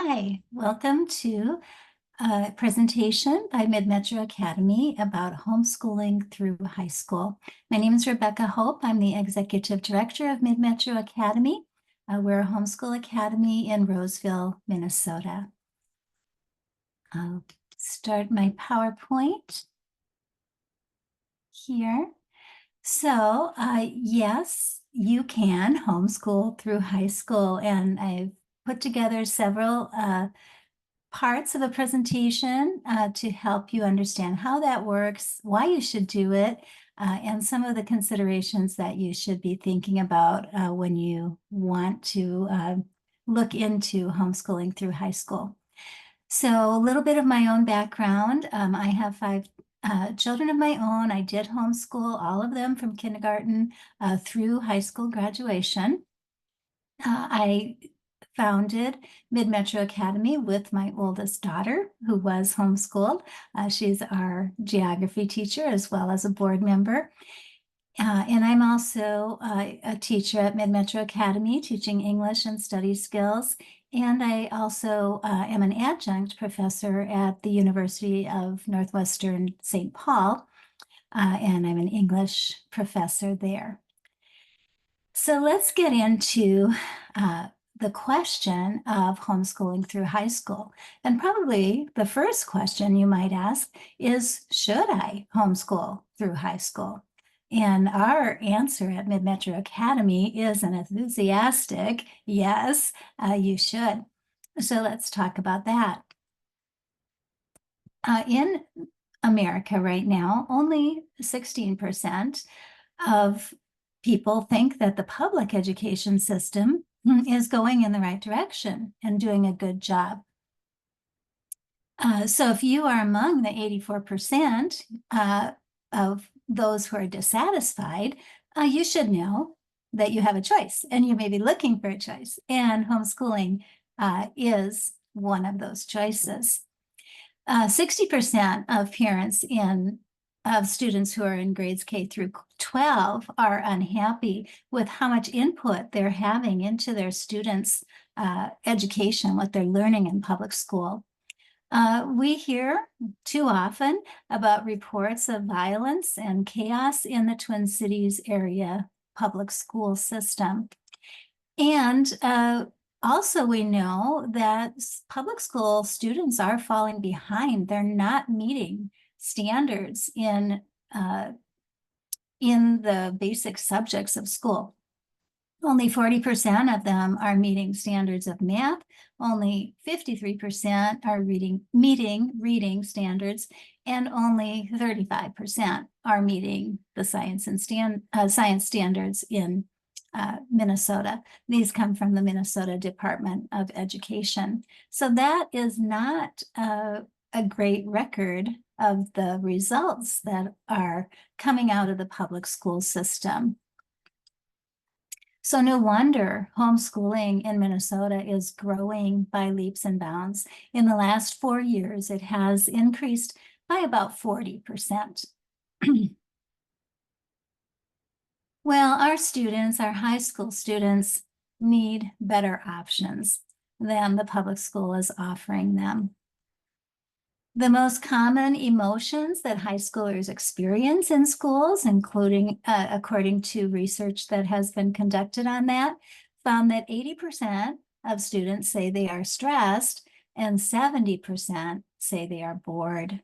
Hi, welcome to a presentation by Mid-Metro Academy about homeschooling through high school. My name is Rebecca Hope. I'm the Executive Director of Mid-Metro Academy. We're a homeschool academy in Roseville, Minnesota. I'll start my PowerPoint here. So, yes, you can homeschool through high school, and I've put together several parts of a presentation to help you understand how that works, why you should do it, and some of the considerations that you should be thinking about when you want to look into homeschooling through high school. So a little bit of my own background. I have five children of my own. I did homeschool all of them from kindergarten through high school graduation. I founded Mid-Metro Academy with my oldest daughter, who was homeschooled. She's our geography teacher as well as a board member. And I'm also a teacher at Mid-Metro Academy, teaching English and study skills. And I also am an adjunct professor at the University of Northwestern St. Paul, and I'm an English professor there. So let's get into the question of homeschooling through high school. And probably the first question you might ask is, should I homeschool through high school? And our answer at Mid-Metro Academy is an enthusiastic yes, you should. So let's talk about that. In America right now, only 16% of people think that the public education system is going in the right direction and doing a good job. So if you are among the 84% of those who are dissatisfied, you should know that you have a choice and you may be looking for a choice. And homeschooling is one of those choices. 60% of parents of students who are in grades K through 12 are unhappy with how much input they're having into their students' education, what they're learning in public school. We hear too often about reports of violence and chaos in the Twin Cities area public school system. And also, we know that public school students are falling behind. They're not meeting standards in the basic subjects of school. Only 40% of them are meeting standards of math. Only 53% are meeting reading standards, and only 35% are meeting the science standards in Minnesota. These come from the Minnesota Department of Education. So that is not a great record of the results that are coming out of the public school system. So no wonder homeschooling in Minnesota is growing by leaps and bounds. In the last 4 years, it has increased by about 40%. Well, our students, our high school students, need better options than the public school is offering them. The most common emotions that high schoolers experience in schools, including, according to research that has been conducted on that, found that 80% of students say they are stressed and 70% say they are bored.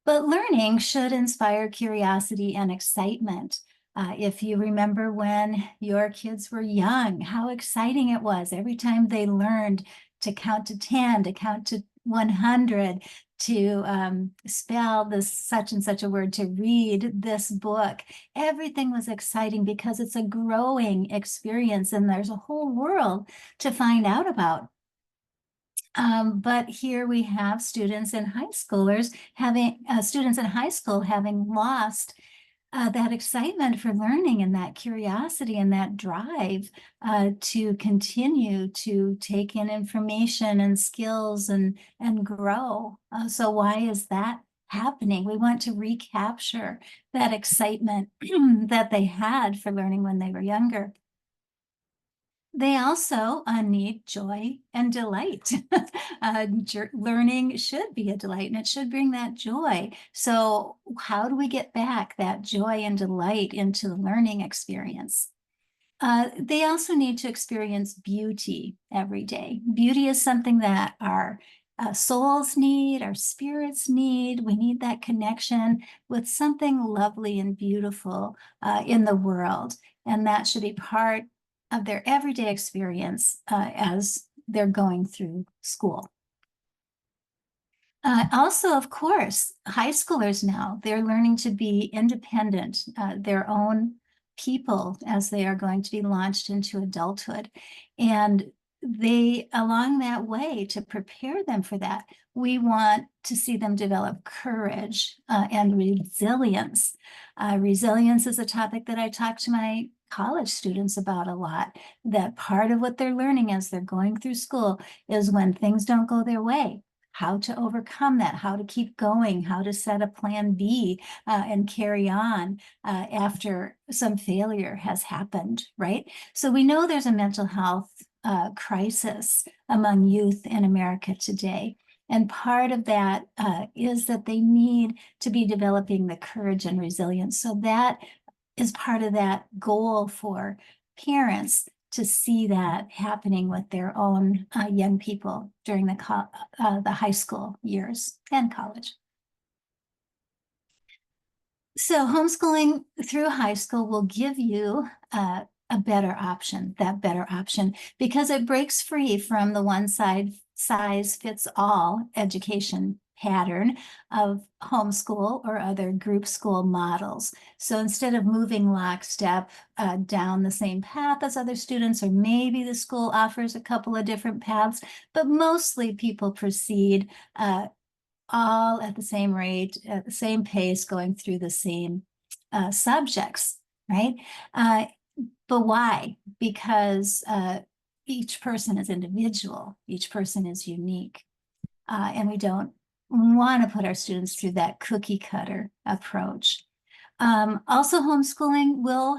But learning should inspire curiosity and excitement. If you remember when your kids were young, how exciting it was every time they learned to count to 10, to count to 100, to spell this such and such a word, to read this book. Everything was exciting because it's a growing experience and there's a whole world to find out about. But here we have students in high school having lost that excitement for learning and that curiosity and that drive to continue to take in information and skills and grow. So why is that happening? We want to recapture that excitement that they had for learning when they were younger. They also need joy and delight. Learning should be a delight and it should bring that joy. So, how do we get back that joy and delight into the learning experience? They also need to experience beauty every day. Beauty is something that our souls need, our spirits need. We need that connection with something lovely and beautiful in the world. And that should be part of their everyday experience as they're going through school. Also, of course, high schoolers now, they're learning to be independent, their own people as they are going to be launched into adulthood. And they, along that way, to prepare them for that, we want to see them develop courage and resilience. Resilience is a topic that I talk to my college students about a lot, that part of what they're learning as they're going through school is when things don't go their way, how to overcome that, how to keep going, how to set a plan B and carry on after some failure has happened, right? So we know there's a mental health crisis among youth in America today. And part of that is that they need to be developing the courage and resilience. So that is part of that goal for parents to see that happening with their own young people during the high school years and college. So homeschooling through high school will give you a better option, that better option, because it breaks free from the one size fits all education pattern of homeschool or other group school models. So instead of moving lockstep down the same path as other students, or maybe the school offers a couple of different paths, but mostly people proceed all at the same rate, at the same pace, going through the same subjects, right? Uh, but why? Because each person is individual, each person is unique, and we don't want to put our students through that cookie cutter approach. Also, homeschooling will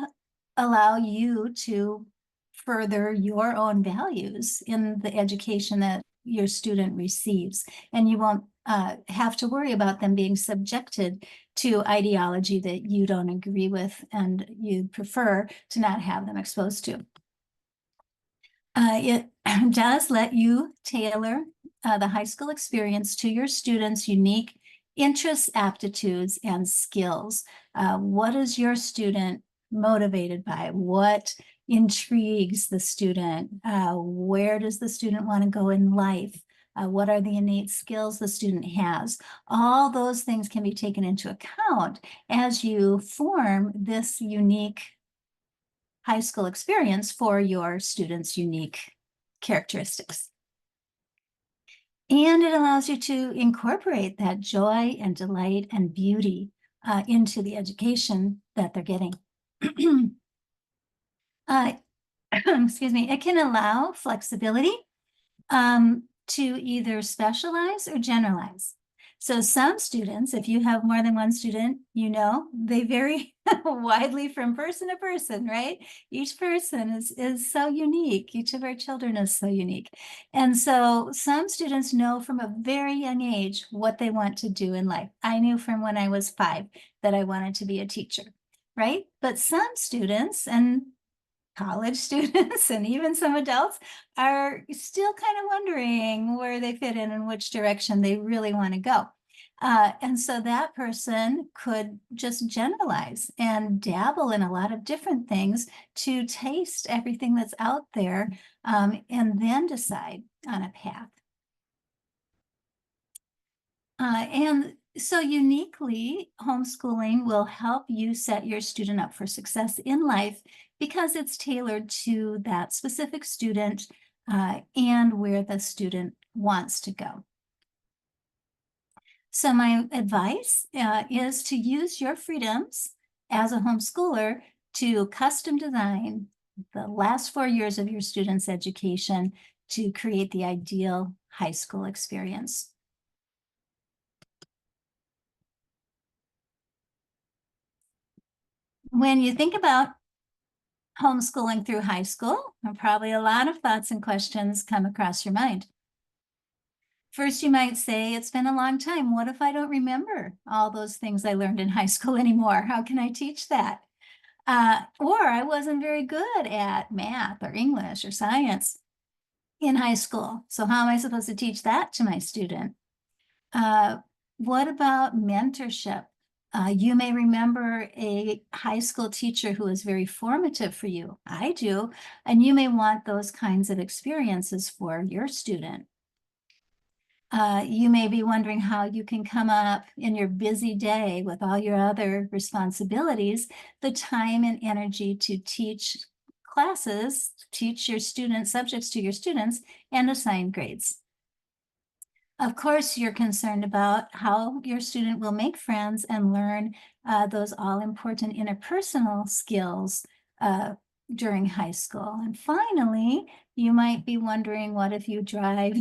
allow you to further your own values in the education that your student receives, and you won't have to worry about them being subjected to ideology that you don't agree with and you prefer to not have them exposed to. It does let you tailor the high school experience to your students' unique interests, aptitudes, and skills. What is your student motivated by? What intrigues the student? Where does the student want to go in life? What are the innate skills the student has? All those things can be taken into account as you form this unique high school experience for your students' unique characteristics. And it allows you to incorporate that joy and delight and beauty into the education that they're getting. Excuse me, it can allow flexibility to either specialize or generalize. So some students, if you have more than one student, you know, they vary widely from person to person, right? Each person is so unique. Each of our children is so unique. And so some students know from a very young age what they want to do in life. I knew from when I was 5 that I wanted to be a teacher, right? But some students, and college students and even some adults, are still kind of wondering where they fit in and which direction they really want to go. And so that person could just generalize and dabble in a lot of different things to taste everything that's out there, and then decide on a path. And so uniquely, homeschooling will help you set your student up for success in life because it's tailored to that specific student and where the student wants to go. So my advice is to use your freedoms as a homeschooler to custom design the last 4 years of your student's education to create the ideal high school experience. When you think about homeschooling through high school, and probably a lot of thoughts and questions come across your mind. First, you might say, it's been a long time. What if I don't remember all those things I learned in high school anymore? How can I teach that? Or I wasn't very good at math or English or science in high school. So how am I supposed to teach that to my student? What about mentorship? You may remember a high school teacher who was very formative for you. I do. And you may want those kinds of experiences for your student. You may be wondering how you can come up in your busy day with all your other responsibilities, the time and energy to teach classes, teach your students, subjects to your students, and assign grades. Of course, you're concerned about how your student will make friends and learn those all-important interpersonal skills during high school. And finally, you might be wondering, what if you drive,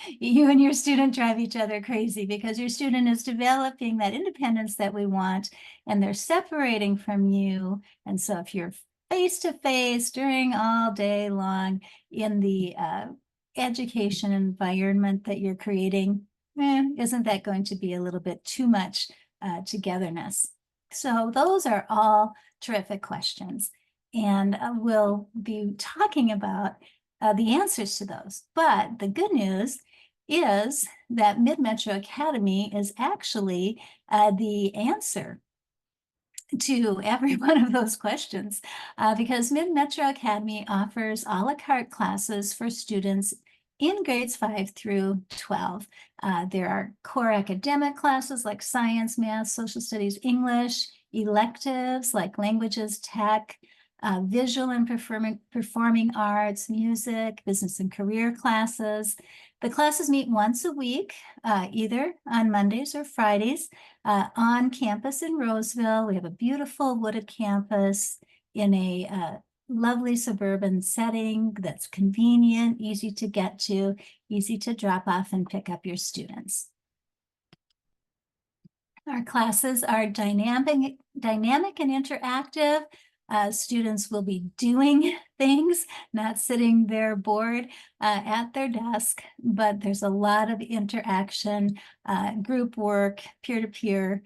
you and your student drive each other crazy because your student is developing that independence that we want, and they're separating from you. And so if you're face-to-face during all day long in the education environment that you're creating, isn't that going to be a little bit too much togetherness? So those are all terrific questions. And we'll be talking about the answers to those. But the good news is that Mid-Metro Academy is actually the answer to every one of those questions, because Mid-Metro Academy offers a la carte classes for students in grades 5 through 12. There are core academic classes like science, math, social studies, English, electives like languages, tech, visual and performing arts, music, business and career classes. The classes meet once a week, either on Mondays or Fridays, on campus in Roseville. We have a beautiful wooded campus in a lovely suburban setting that's convenient, easy to get to, easy to drop off and pick up your students. Our classes are dynamic and interactive. Students will be doing things, not sitting there bored at their desk, but there's a lot of interaction, group work, peer-to-peer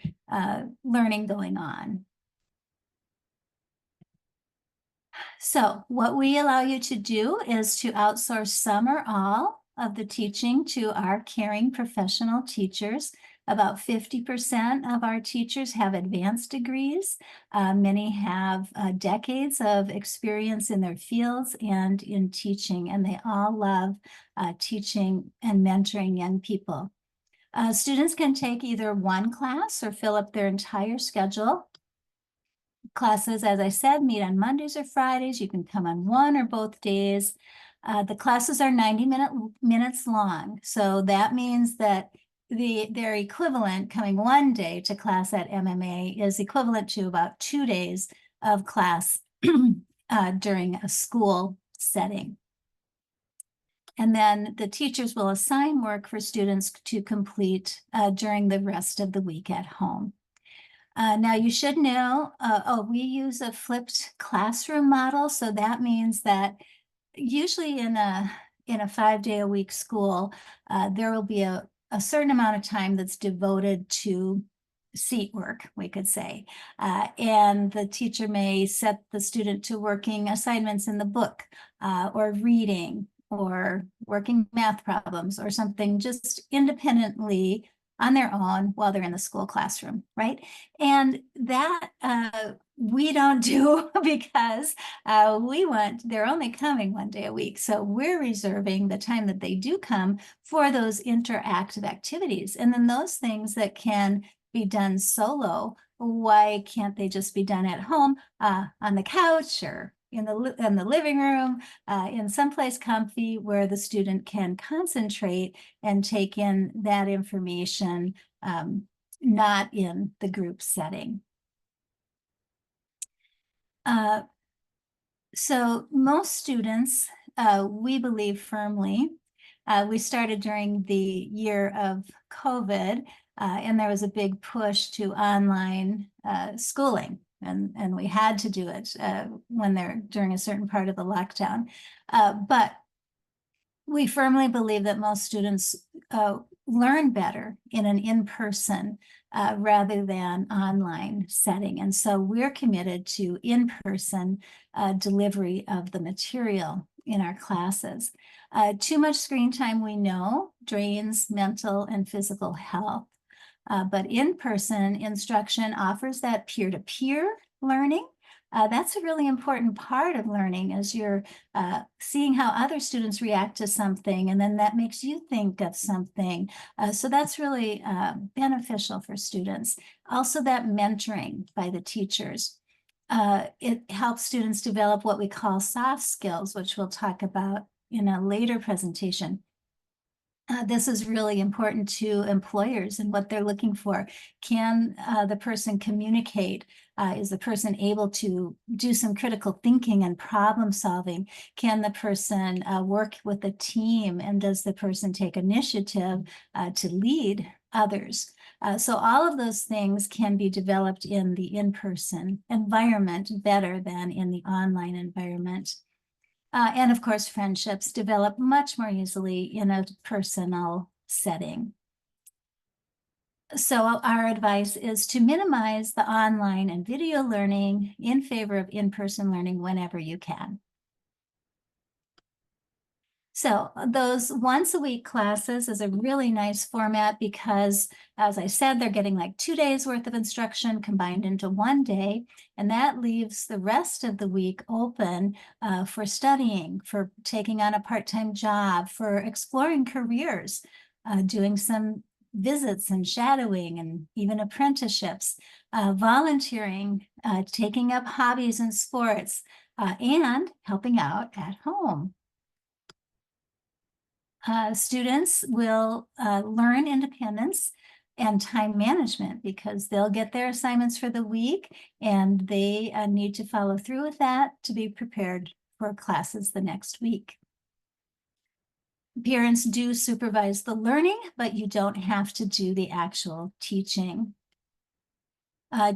learning going on. So what we allow you to do is to outsource some or all of the teaching to our caring professional teachers. About 50% of our teachers have advanced degrees. Many have decades of experience in their fields and in teaching, and they all love teaching and mentoring young people. Students can take either one class or fill up their entire schedule. Classes, as I said, meet on Mondays or Fridays. You can come on one or both days. The classes are 90 minutes long. So that means that their equivalent coming one day to class at MMA is equivalent to about 2 days of class during a school setting. And then the teachers will assign work for students to complete during the rest of the week at home. Now you should know, we use a flipped classroom model. So that means that usually in a 5-day-a-week school, there will be a certain amount of time that's devoted to seat work, we could say. And the teacher may set the student to working assignments in the book, or reading, or working math problems, or something just independently on their own while they're in the school classroom, right? And that we don't do because they're only coming one day a week. So we're reserving the time that they do come for those interactive activities. And then those things that can be done solo, why can't they just be done at home on the couch or in the living room, in someplace comfy where the student can concentrate and take in that information, not in the group setting. So most students, we believe firmly, we started during the year of COVID, and there was a big push to online schooling. and we had to do it when they're during a certain part of the lockdown. But we firmly believe that most students learn better in an in-person rather than online setting. And so we're committed to in-person delivery of the material in our classes. Too much screen time, we know, drains mental and physical health. But in-person instruction offers that peer-to-peer learning. That's a really important part of learning, as you're seeing how other students react to something, and then that makes you think of something. So that's really beneficial for students. Also, that mentoring by the teachers. It helps students develop what we call soft skills, which we'll talk about in a later presentation. This is really important to employers and what they're looking for. Can the person communicate? Is the person able to do some critical thinking and problem solving? Can the person work with a team? And does the person take initiative to lead others? So all of those things can be developed in the in-person environment better than in the online environment. And of course, friendships develop much more easily in a personal setting. So our advice is to minimize the online and video learning in favor of in-person learning whenever you can. So those once a week classes is a really nice format because, as I said, they're getting like 2 days worth of instruction combined into 1 day. And that leaves the rest of the week open for studying, for taking on a part-time job, for exploring careers, doing some visits and shadowing and even apprenticeships, volunteering, taking up hobbies and sports, and helping out at home. Students will learn independence and time management because they'll get their assignments for the week and they need to follow through with that to be prepared for classes the next week. Parents do supervise the learning, but you don't have to do the actual teaching.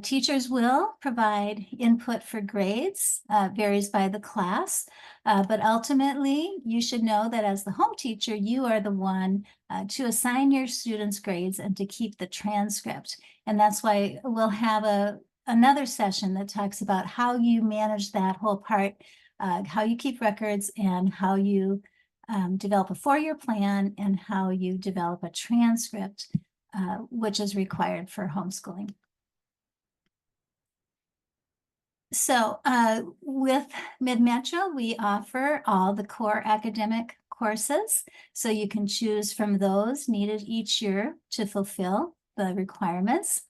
Teachers will provide input for grades, varies by the class, but ultimately you should know that as the home teacher, you are the one to assign your students grades and to keep the transcript. And that's why we'll have another session that talks about how you manage that whole part, how you keep records and how you develop a 4-year plan and how you develop a transcript, which is required for homeschooling. So with Mid-Metro, we offer all the core academic courses. So you can choose from those needed each year to fulfill the requirements.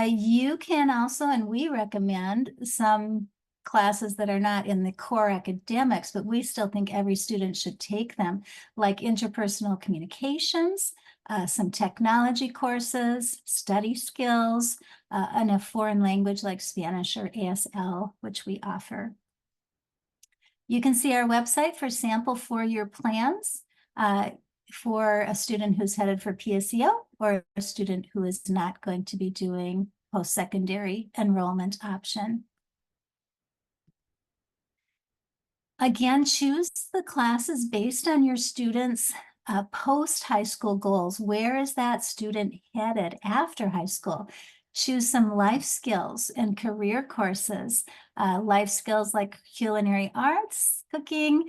You can also, and we recommend some classes that are not in the core academics, but we still think every student should take them, like interpersonal communications, some technology courses, study skills, and a foreign language like Spanish or ASL, which we offer. You can see our website for sample 4-year plans for a student who's headed for PSEO or a student who is not going to be doing post-secondary enrollment option. Again, choose the classes based on your students' post-high school goals. Where is that student headed after high school? Choose some life skills and career courses, life skills like culinary arts, cooking,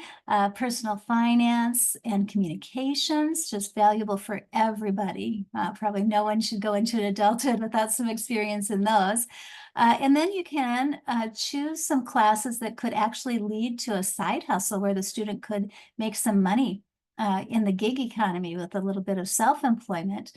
personal finance, and communications, just valuable for everybody. Probably no one should go into adulthood without some experience in those. And then you can choose some classes that could actually lead to a side hustle where the student could make some money in the gig economy with a little bit of self-employment.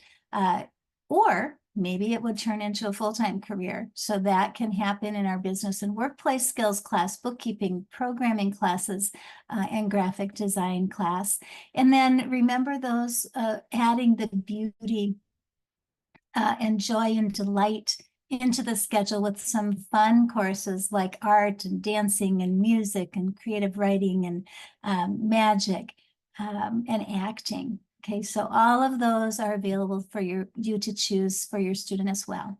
Or maybe it would turn into a full-time career. So that can happen in our business and workplace skills class, bookkeeping, programming classes, and graphic design class. And then remember those adding the beauty and joy and delight into the schedule with some fun courses like art and dancing and music and creative writing and magic and acting. Okay, so all of those are available for you to choose for your student as well.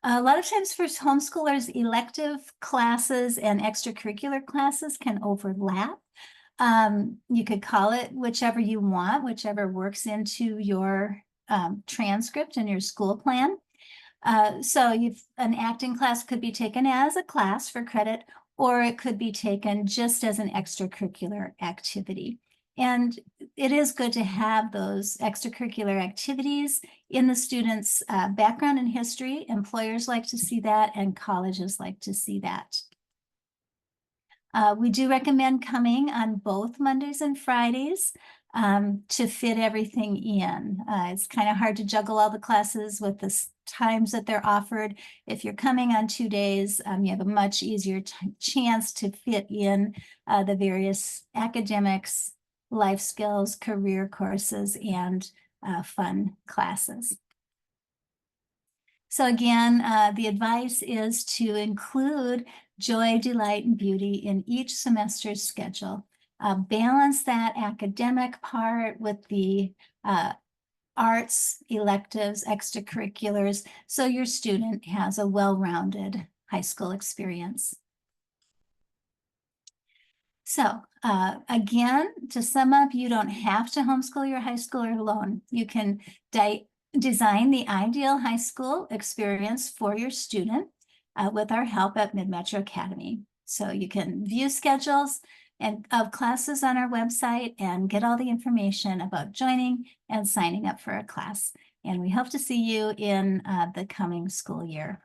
A lot of times for homeschoolers, elective classes and extracurricular classes can overlap. You could call it whichever you want, whichever works into your transcript and your school plan. So an acting class could be taken as a class for credit, or it could be taken just as an extracurricular activity. And it is good to have those extracurricular activities in the student's background and history. Employers like to see that, and colleges like to see that. We do recommend coming on both Mondays and Fridays to fit everything in. It's kind of hard to juggle all the classes with the times that they're offered. If you're coming on 2 days, you have a much easier chance to fit in the various academics, life skills, career courses, and fun classes. So again, the advice is to include joy, delight, and beauty in each semester's schedule. Balance that academic part with the arts, electives, extracurriculars, so your student has a well-rounded high school experience. So again, to sum up, you don't have to homeschool your high schooler alone. You can design the ideal high school experience for your student with our help at Mid-Metro Academy. So you can view schedules of classes on our website and get all the information about joining and signing up for a class. And we hope to see you in the coming school year.